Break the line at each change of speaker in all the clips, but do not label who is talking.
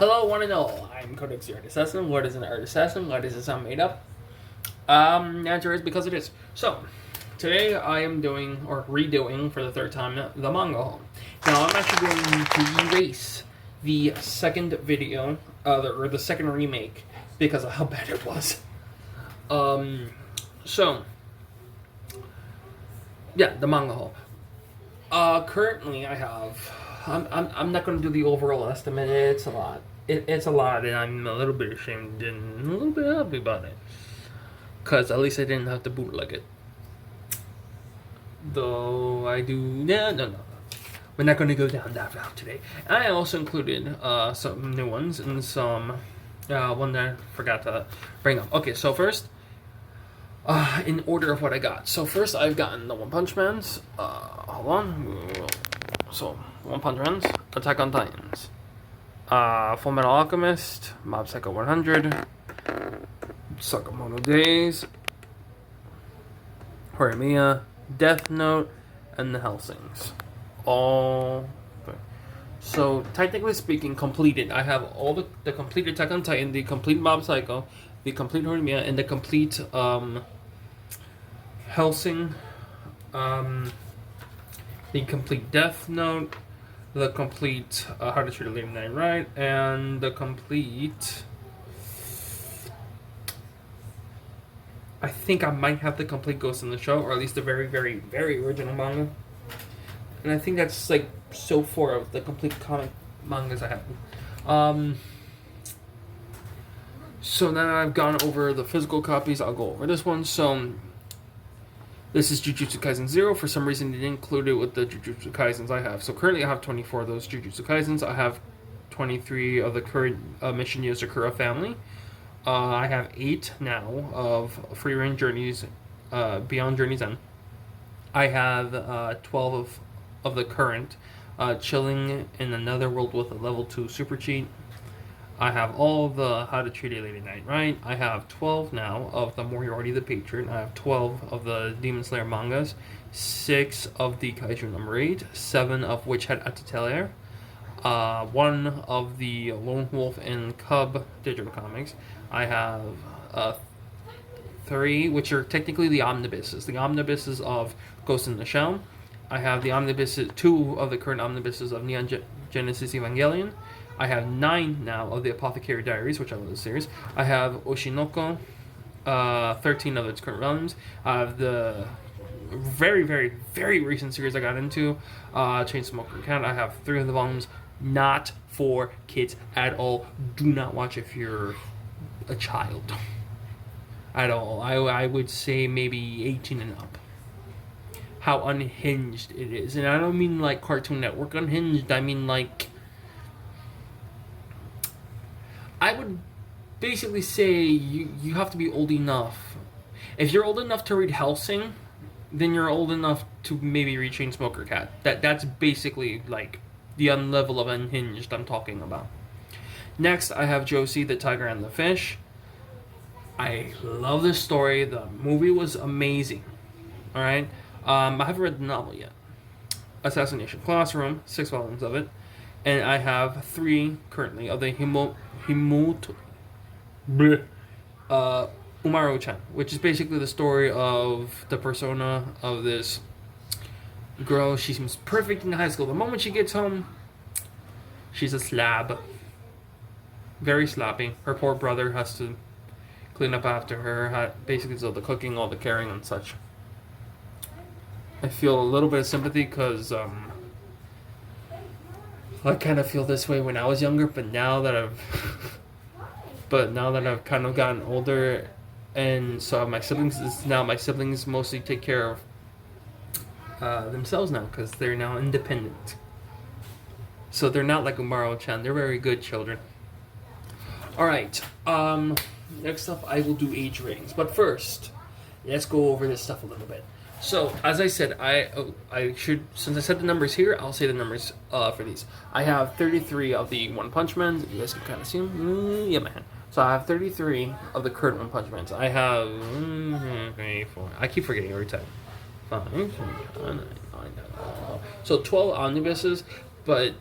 Hello, one and all. I'm Codex, the Art Assassin. What is an Art Assassin? What is a sound made up? The answer is because it is. So, today I am doing, or redoing for the third time, the manga haul. Now, I'm actually going to erase the second video, or the second remake, because of how bad it was. Yeah, the manga haul. Currently I have... I'm not going to do the overall estimate. It's a lot. It's a lot, and I'm a little bit ashamed and a little bit happy about it. Because at least I didn't have to bootleg it. Though I do... No. We're not going to go down that route today. And I also included some new ones and some... one that I forgot to bring up. Okay, so first... in order of what I got. So first I've gotten the One Punch Man's. Hold on. So, One Punch Man's, Attack on Titans, Full Metal Alchemist, Mob Psycho 100, Sakamoto Days, Horimiya, Death Note, and the Hellsings. All. So, technically speaking, completed. I have all the complete Attack on Titan, the complete Mob Psycho, the complete Horimiya, and the complete Hellsing. The complete Death Note, the complete How to Treat a Lady Night Right, and the complete... I think I might have the complete Ghost in the Shell, or at least the very, very, very original manga. And I think that's like so far of the complete comic mangas I have. So now that I've gone over the physical copies, I'll go over this one. So... this is Jujutsu Kaisen 0. For some reason, they didn't include it with the Jujutsu Kaisens I have. So currently, I have 24 of those Jujutsu Kaisens. I have 23 of the current Mission Yozakura family. I have 8 now of Free Range Journeys, Beyond Journey's End. I have 12 of the current Chilling in Another World with a Level 2 Super Cheat. I have all of the How to Treat a Lady Night Right. I have 12 now of the Moriarty the Patriot. I have 12 of the Demon Slayer mangas. 6 of the Kaiju number 8. 7 of which had Atelier. 1 of the Lone Wolf and Cub digital comics. I have 3, which are technically the omnibuses. The omnibuses of Ghost in the Shell. I have the omnibuses, 2 of the current omnibuses of Neon Genesis Evangelion. I have 9 now of the Apothecary Diaries, which I love this series. I have Oshinoko, 13 of its current volumes. I have the very, very, very recent series I got into, Chainsmoker Cat. I have 3 of the volumes, not for kids at all. Do not watch if you're a child. At all. I would say maybe 18 and up. How unhinged it is. And I don't mean like Cartoon Network unhinged, I mean like... I would basically say you have to be old enough. If you're old enough to read Hellsing, then you're old enough to maybe read Chainsmoker Cat. That's basically like the level of unhinged I'm talking about. Next, I have Josie, the Tiger and the Fish. I love this story. The movie was amazing. Alright? I haven't read the novel yet. Assassination Classroom, 6 volumes of it. And I have 3 currently of the Umaru-chan, which is basically the story of the persona of this girl. She seems perfect in high school. The moment she gets home, she's a slab. Very sloppy. Her poor brother has to clean up after her, basically do all the cooking, all the caring and such. I feel a little bit of sympathy because I kind of feel this way when I was younger, but now that I've kind of gotten older, and so have my siblings. Now my siblings mostly take care of themselves now because they're now independent. So they're not like Umaru-chan. They're very good children. All right. Next up, I will do age ratings, but first, let's go over this stuff a little bit. So, as I said, I should, since I said the numbers here, I'll say the numbers for these. I have 33 of the One Punch Man. You guys can kind of see them. Yeah, man. So I have 33 of the current One Punch Mans. I have 3, 4. I keep forgetting every time. 5, 6, 7, 8, 9, 10. So 12 omnibuses, but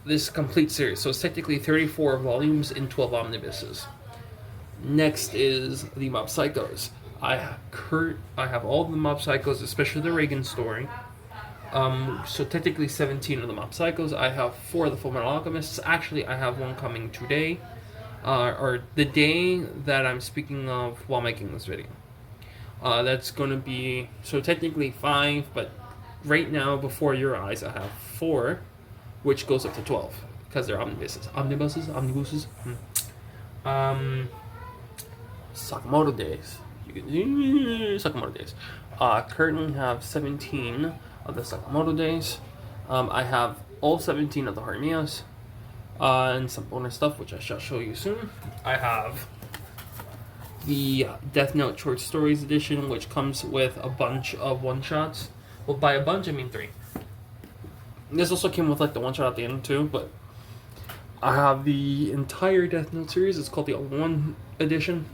this complete series. So it's technically 34 volumes in 12 omnibuses. Next is the Mob Psychos. I have all the Mob Psychos, especially the Reagan story. So technically 17 of the Mob Psychos. I have 4 of the Full Metal Alchemists. Actually, I have one coming today, or the day that I'm speaking of while making this video. That's going to be, so technically 5, but right now, before your eyes, I have 4, which goes up to 12, because they're omnibuses. Omnibuses? Sakamoto days. Sakamoto days. Currently have 17 of the Sakamoto days. I have all 17 of the Horimias, and some bonus stuff, which I shall show you soon. I have the Death Note Short Stories edition, which comes with a bunch of one-shots. Well, by a bunch, I mean 3. This also came with like the one-shot at the end too, but I have the entire Death Note series. It's called the All-in-One edition.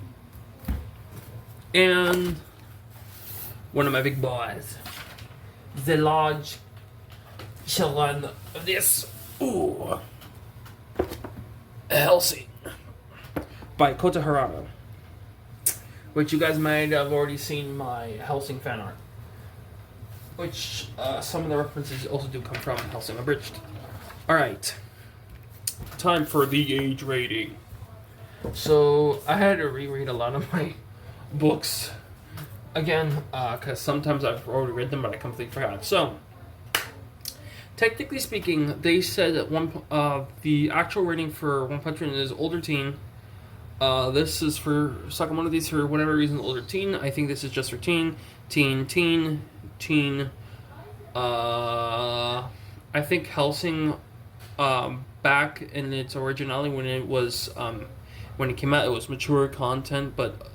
And one of my big boys, the large children of this, Hellsing, by Kota Harada, which you guys might have already seen my Hellsing fan art, which some of the references also do come from Hellsing Abridged. Alright, time for the age rating. So, I had to reread a lot of my books again, because sometimes I've already read them, but I completely forgot. So, technically speaking, they said that the actual rating for One Punch Man is older teen. This is for Sakamoto Days for whatever reason, older teen. I think this is just for teen. I think Hellsing, back in its originality when it was, when it came out, it was mature content, but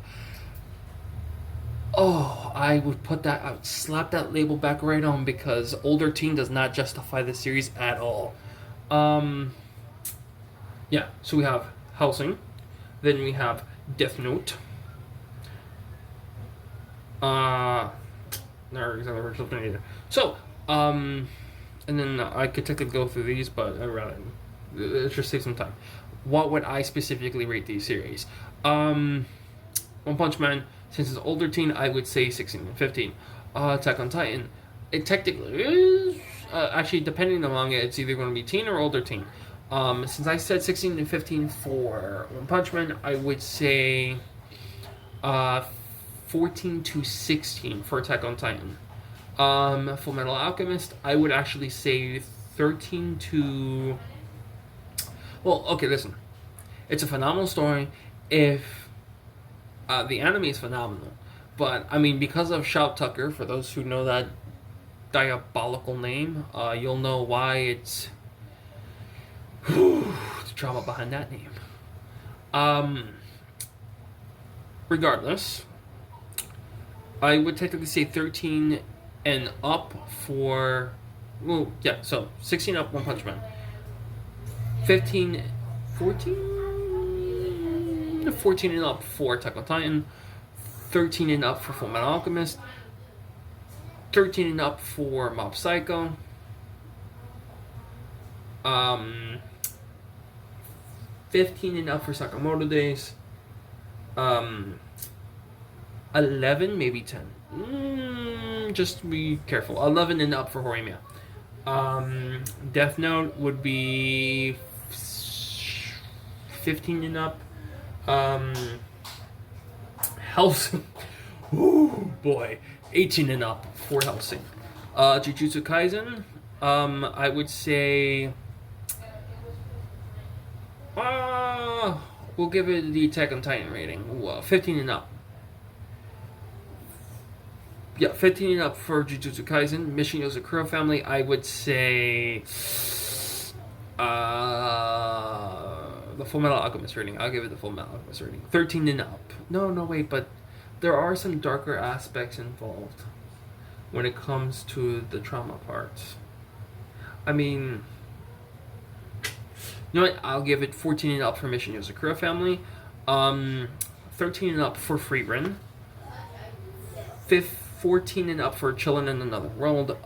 I would slap that label back right on, because older teen does not justify the series at all. Yeah, so we have Hellsing, then we have Death Note. Not exactly where something either. So, and then I could technically go through these, but I'd rather let's just save some time. What would I specifically rate these series? One Punch Man, since it's older teen, I would say 16 and 15. Attack on Titan, it technically is, actually, depending on the manga, it's either going to be teen or older teen. Since I said 16 and 15 for One Punch Man, I would say 14 to 16 for Attack on Titan. Full Metal Alchemist, I would actually say 13 to... Well, okay, listen. It's a phenomenal story. If the anime is phenomenal, but I mean, because of Shout Tucker, for those who know that diabolical name, you'll know why it's the drama behind that name. Regardless, I would technically say 13 and up for, well, yeah, so 16 up, One Punch Man. 14 and up for Attack on Titan. 13 and up for Full Metal Alchemist. 13 and up for Mob Psycho. 15 and up for Sakamoto Days. 11, maybe 10. Just be careful. 11 and up for Horimiya. Death Note would be 15 and up. Hellsing. Ooh, boy. 18 and up for Hellsing. Jujutsu Kaisen. I would say... we'll give it the Attack on Titan rating. 15 and up. Yeah, 15 and up for Jujutsu Kaisen. Mission Yozakura Family, I would say... the Full Metal Alchemist rating. I'll give it the Full Metal Alchemist rating. 13 and up. No, wait, but there are some darker aspects involved when it comes to the trauma parts. I mean... You know what? I'll give it 14 and up for Mission Yozakura Family. 13 and up for Frieren. 14 and up for Chillin' in Another World.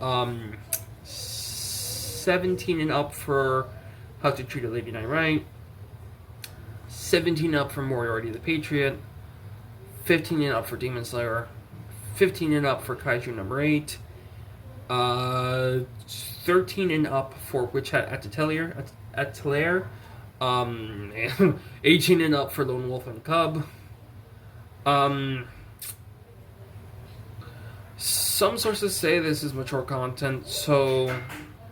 17 and up for How to Treat a Lady Knight Right. 17 and up for Moriarty the Patriot. 15 and up for Demon Slayer. 15 and up for Kaiju number 8. 13 and up for Witch Hat Atelier. 18 and up for Lone Wolf and Cub. Some sources say this is mature content, so,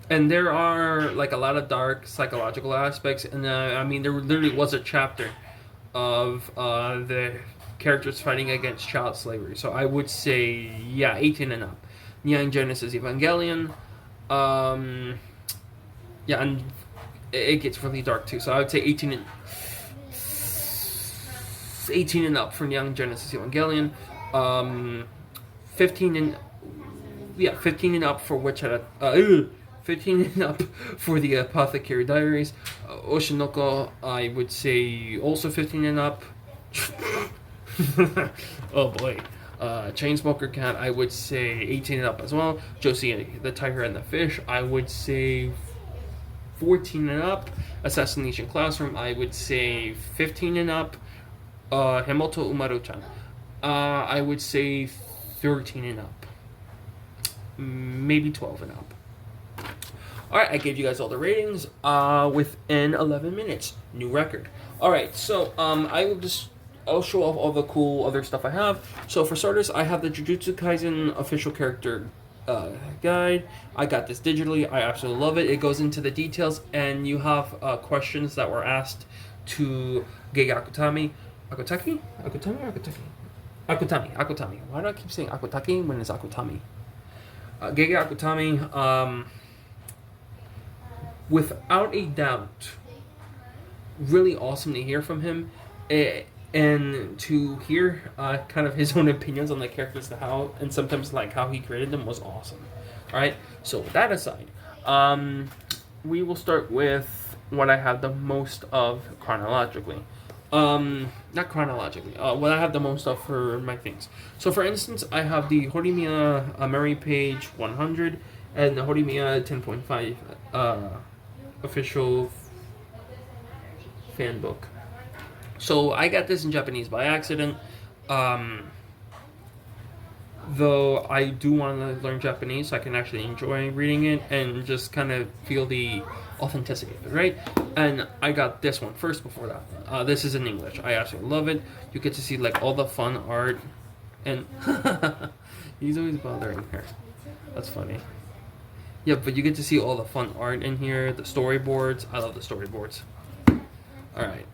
and there are like a lot of dark psychological aspects, and I mean there literally was a chapter of the characters fighting against child slavery, so I would say 18 and up. Neon Genesis Evangelion, and it gets really dark too, so I would say 18 and up for Neon Genesis Evangelion. 15 and up for Witch Hat. 15 and up for the Apothecary Diaries. Oshinoko, I would say also 15 and up. Oh boy. Chainsmoker Cat, I would say 18 and up as well. Josie the Tiger and the Fish, I would say 14 and up. Assassination Classroom, I would say 15 and up. Himoto Umaru-chan, I would say 13 and up. Maybe 12 and up. Alright, I gave you guys all the ratings within 11 minutes. New record. Alright, so I'll show off all the cool other stuff I have. So for starters, I have the Jujutsu Kaisen official character guide. I got this digitally. I absolutely love it. It goes into the details, and you have questions that were asked to Gege Akutami. Akutami. Why do I keep saying Akutaki when it's Akutami? Gege Akutami, without a doubt, really awesome to hear from him, and to hear kind of his own opinions on the characters, and sometimes like how he created them was awesome. All right. So with that aside, we will start with what I have the most of chronologically. Not chronologically. What I have the most of for my things. So, for instance, I have the Horimiya Mary page 100 and the Horimiya 10.5 official fan book. So, I got this in Japanese by accident. Though I do want to learn Japanese so I can actually enjoy reading it and just kind of feel the authenticity of it, right? And I got this one first before that. This is in English. I absolutely love it. You get to see like all the fun art, and he's always bothering her. That's funny. Yeah, but you get to see all the fun art in here, the storyboards. I love the storyboards. All right.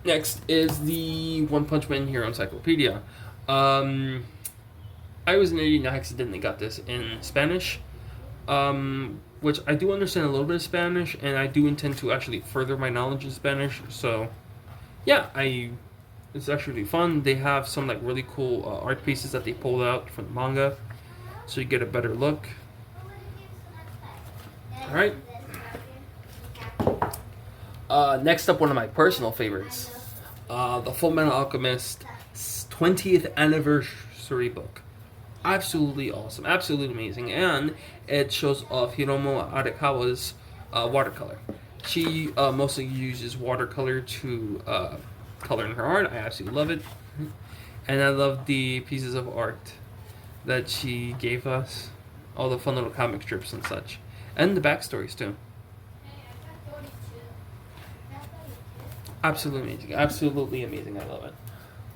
Next is the One Punch Man Hero Encyclopedia. I was an idiot and I accidentally got this in Spanish, which I do understand a little bit of Spanish, and I do intend to actually further my knowledge in Spanish. So, yeah, it's actually fun. They have some like really cool art pieces that they pulled out from the manga, so you get a better look. All right. Next up, one of my personal favorites, the Fullmetal Alchemist 20th anniversary book. Absolutely awesome, absolutely amazing, and it shows off Hiromo Arakawa's watercolor. She mostly uses watercolor to color in her art. I absolutely love it, and I love the pieces of art that she gave us, all the fun little comic strips and such, and the backstories too. Absolutely amazing, absolutely amazing. I love it.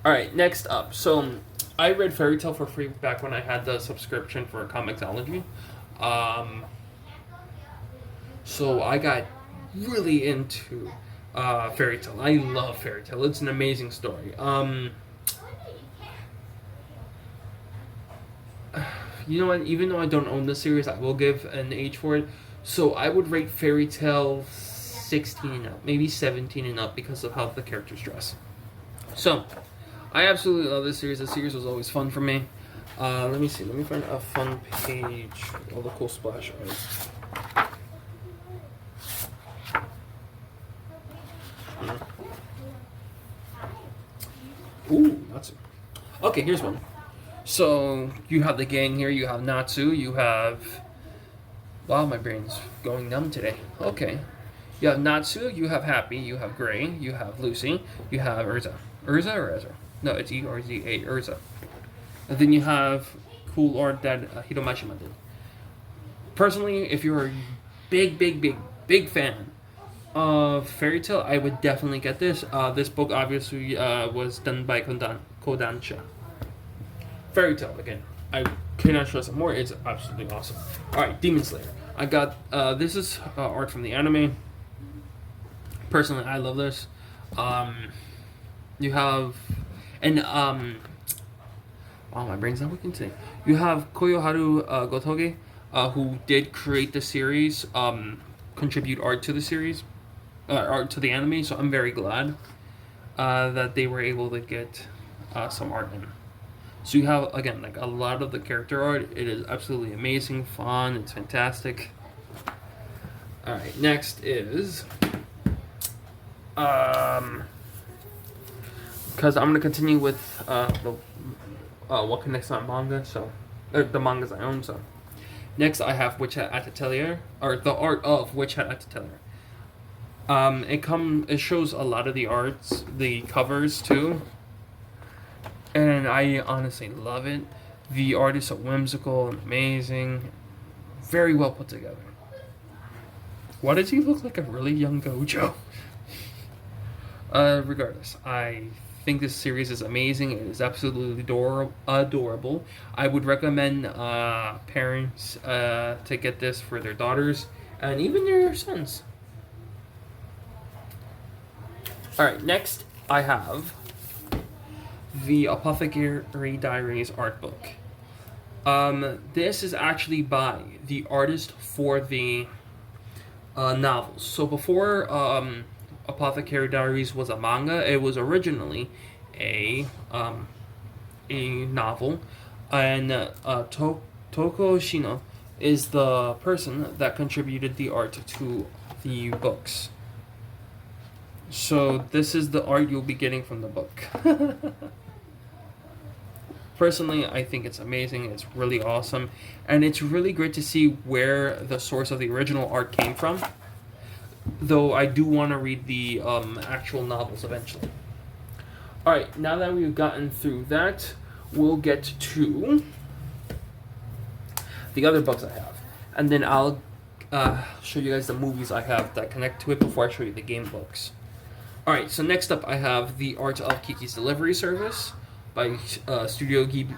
All right, next up, so I read Fairy Tail for free back when I had the subscription for Comixology. So I got really into Fairy Tail. I love Fairy Tail. It's an amazing story. You know what? Even though I don't own the series, I will give an age for it. So I would rate Fairy Tail 16 and up, maybe 17 and up because of how the characters dress. So I absolutely love this series. The series was always fun for me. Let me see. Let me find a fun page with all the cool splash art. Ooh, Natsu. Okay, here's one. So you have the gang here. You have Natsu. You have... Wow, my brain's going numb today. Okay. You have Natsu, you have Happy, you have Gray, you have Lucy, you have Urza. Urza or Ezra? No, it's E-R-Z-A, Urza. And then you have cool art that Hitomashima did. Personally, if you're a big fan of Fairy Tail, I would definitely get this. This book obviously was done by Kodansha. Fairy Tail, again, I cannot stress it more. It's absolutely awesome. Alright, Demon Slayer. I got, this is art from the anime. Personally, I love this. You have, and, wow, my brain's not working today. You have Koyoharu Gotoge, who did create the series, contribute art to the series, art to the anime, so I'm very glad that they were able to get some art in. So you have, again, like a lot of the character art. It is absolutely amazing, fun, it's fantastic. Alright, next is, because I'm going to continue with the what connects on manga, so the mangas I own. So next I have Witch Hat Atelier, or the art of Witch Hat Atelier. It shows a lot of the arts, the covers too, and I honestly love it. The art is so whimsical and amazing, very well put together. Why does he look like a really young Gojo? Regardless, I think this series is amazing. It is absolutely adorable. I would recommend parents to get this for their daughters and even their sons. Alright, next I have the Apothecary Diaries art book. This is actually by the artist for the novels. So before Apothecary Diaries was a manga, it was originally a novel, and Toko Shino is the person that contributed the art to the books. So this is the art you'll be getting from the book. Personally, I think it's amazing. It's really awesome, and it's really great to see where the source of the original art came from. Though I do want to read the actual novels eventually. Alright, now that we've gotten through that, we'll get to the other books I have. And then I'll show you guys the movies I have that connect to it before I show you the game books. Alright, so next up I have The Art of Kiki's Delivery Service by Studio Ghibli.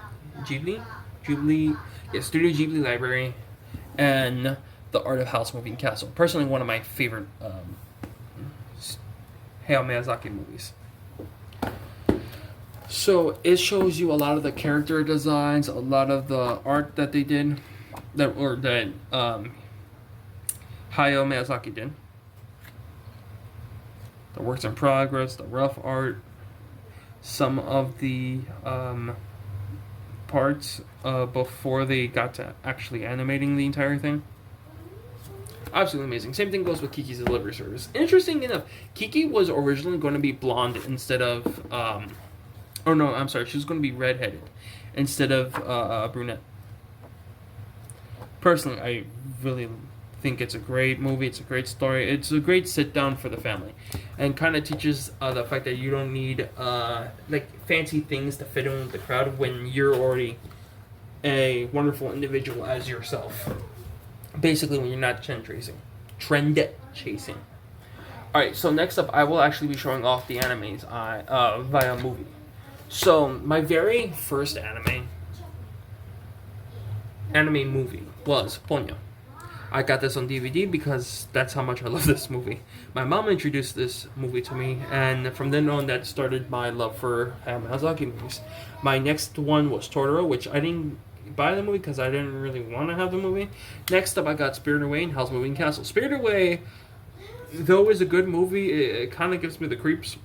Studio Ghibli Library. And The Art of House Moving Castle. Personally, one of my favorite Hayao Miyazaki movies. So it shows you a lot of the character designs, a lot of the art that they did, that Hayao Miyazaki did. The works in progress, the rough art, some of the parts before they got to actually animating the entire thing. Absolutely amazing. Same thing goes with Kiki's Delivery Service. Interesting enough, Kiki was originally going to be blonde instead of, she was going to be redheaded instead of brunette. Personally, I really think it's a great movie. It's a great story. It's a great sit down for the family, and kind of teaches the fact that you don't need fancy things to fit in with the crowd when you're already a wonderful individual as yourself. Basically, when you're not trend chasing. Alright, so next up, I will actually be showing off the animes via movie. So, my very first anime movie was Ponyo. I got this on DVD because that's how much I love this movie. My mom introduced this movie to me, and from then on, that started my love for Hayao Miyazaki movies. My next one was Totoro, which I didn't buy the movie because I didn't really want to have the movie. Next up, I got Spirited Away and Howl's Moving Castle. Spirited Away, though is a good movie, it kind of gives me the creeps.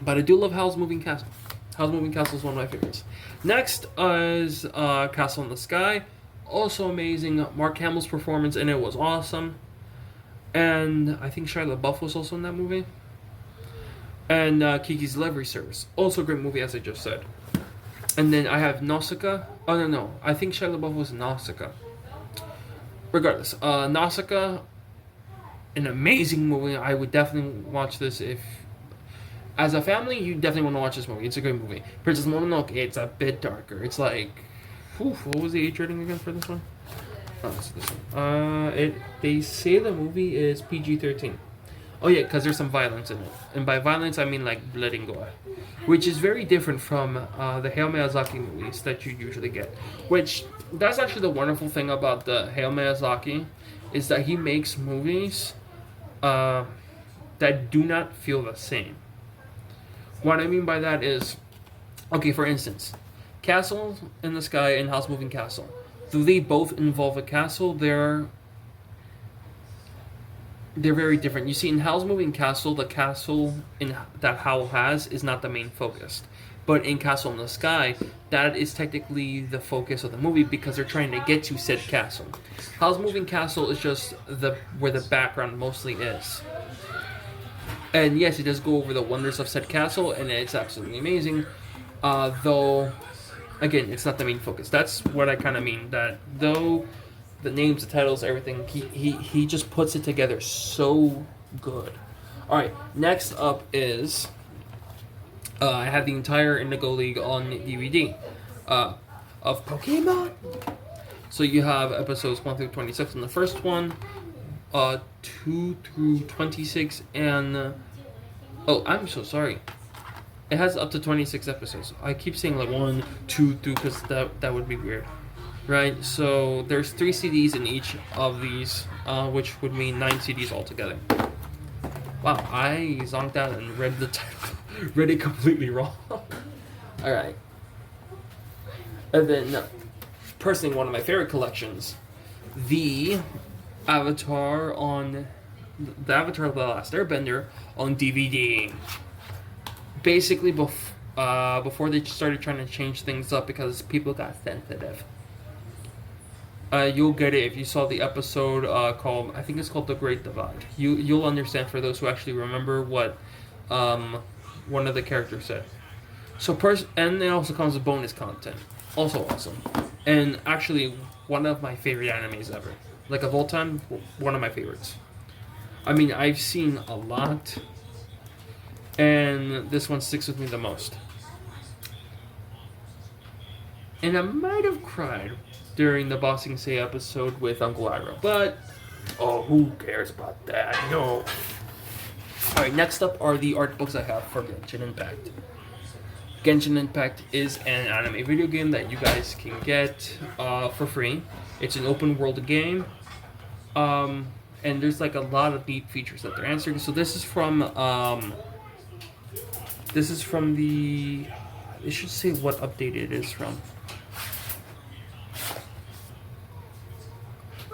But I do love Howl's Moving Castle. Howl's Moving Castle is one of my favorites. Next is Castle in the Sky. Also amazing. Mark Hamill's performance in it was awesome. And I think Shia LaBeouf was also in that movie. And Kiki's Delivery Service. Also a great movie, as I just said. And then I have Nausicaa. Oh, no. I think Shia LaBeouf was in Nausicaa. Regardless, Nausicaa an amazing movie. I would definitely watch this if, as a family, you definitely want to watch this movie. It's a great movie. Princess Mononoke, it's a bit darker. It's like, what was the age rating again for this one? Oh, it's this one. They say the movie is PG-13. Oh yeah, because there's some violence in it, and by violence I mean like blood and gore, which is very different from the Hayao Miyazaki movies that you usually get. Which that's actually the wonderful thing about the Hayao Miyazaki, is that he makes movies that do not feel the same. What I mean by that is, okay, for instance, Castle in the Sky and House Moving Castle. Though they both involve a castle, they're very different. You see, in Howl's Moving Castle, the castle that Howl has is not the main focus. But in Castle in the Sky, that is technically the focus of the movie because they're trying to get to said castle. Howl's Moving Castle is just where the background mostly is. And yes, it does go over the wonders of said castle, and it's absolutely amazing. Though, again, it's not the main focus. That's what I kind of mean. That though the names, the titles, everything, he just puts it together so good. Alright, next up is I have the entire Indigo League on DVD of Pokemon. So you have episodes 1 through 26 in the first one, 2 through 26, and oh, I'm so sorry. It has up to 26 episodes. I keep saying like 1, 2, 3 because that would be weird. Right, so there's 3 CDs in each of these, which would mean 9 CDs altogether. Wow, I zonked out and read the title, read it completely wrong. Alright. And then, personally, one of my favorite collections, the Avatar of the Last Airbender on DVD. Basically, before they started trying to change things up because people got sensitive. You'll get it if you saw the episode called, I think it's called The Great Divide. You'll understand for those who actually remember what one of the characters said. So and it also comes with bonus content. Also awesome. And actually, one of my favorite animes ever. Like of all time, one of my favorites. I mean, I've seen a lot, and this one sticks with me the most. And I might have cried during the Boxing Day episode with Uncle Ira. But, oh, who cares about that? No. Alright, next up are the art books I have for Genshin Impact. Genshin Impact is an anime video game that you guys can get for free. It's an open world game. And there's like a lot of neat features that they're answering. So this is from the... It should say what update it is from.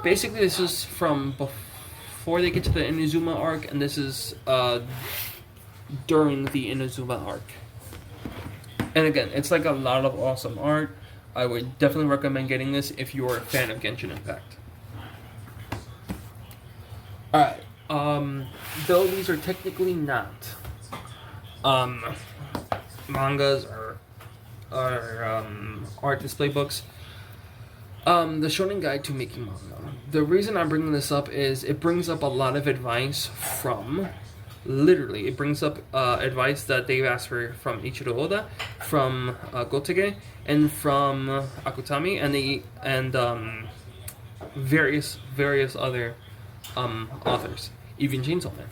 Basically, this is from before they get to the Inazuma arc, and this is during the Inazuma arc. And again, it's like a lot of awesome art. I would definitely recommend getting this if you're a fan of Genshin Impact. Alright, though these are technically not mangas or art display books, the Shonen Guide to Making Manga. The reason I'm bringing this up is it brings up a lot of advice from, literally, it brings up advice that they've asked for from Ichiro Oda, from Gotege, and from Akutami, and various other authors, even Chainsaw Man.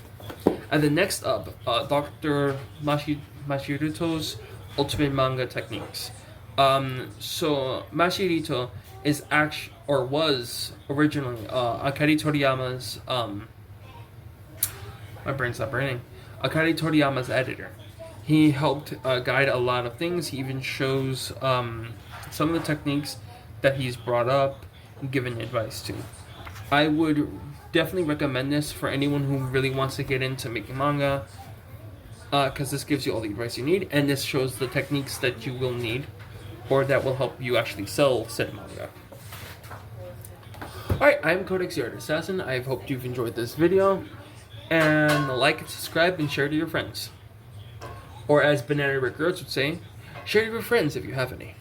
And then next up, Dr. Mashiruto's Ultimate Manga Techniques. So Mashirito is was originally Akari Toriyama's my brain's not burning. Akari Toriyama's editor. He helped guide a lot of things. He even shows some of the techniques that he's brought up and given advice to. I would definitely recommend this for anyone who really wants to get into making manga, because this gives you all the advice you need, and this shows the techniques that you will need, or that will help you actually sell said manga. Alright, I'm Codex, your Art Assassin. I hope you've enjoyed this video, and like and subscribe and share to your friends. Or as Banana Rick Rhodes would say, share to your friends if you have any.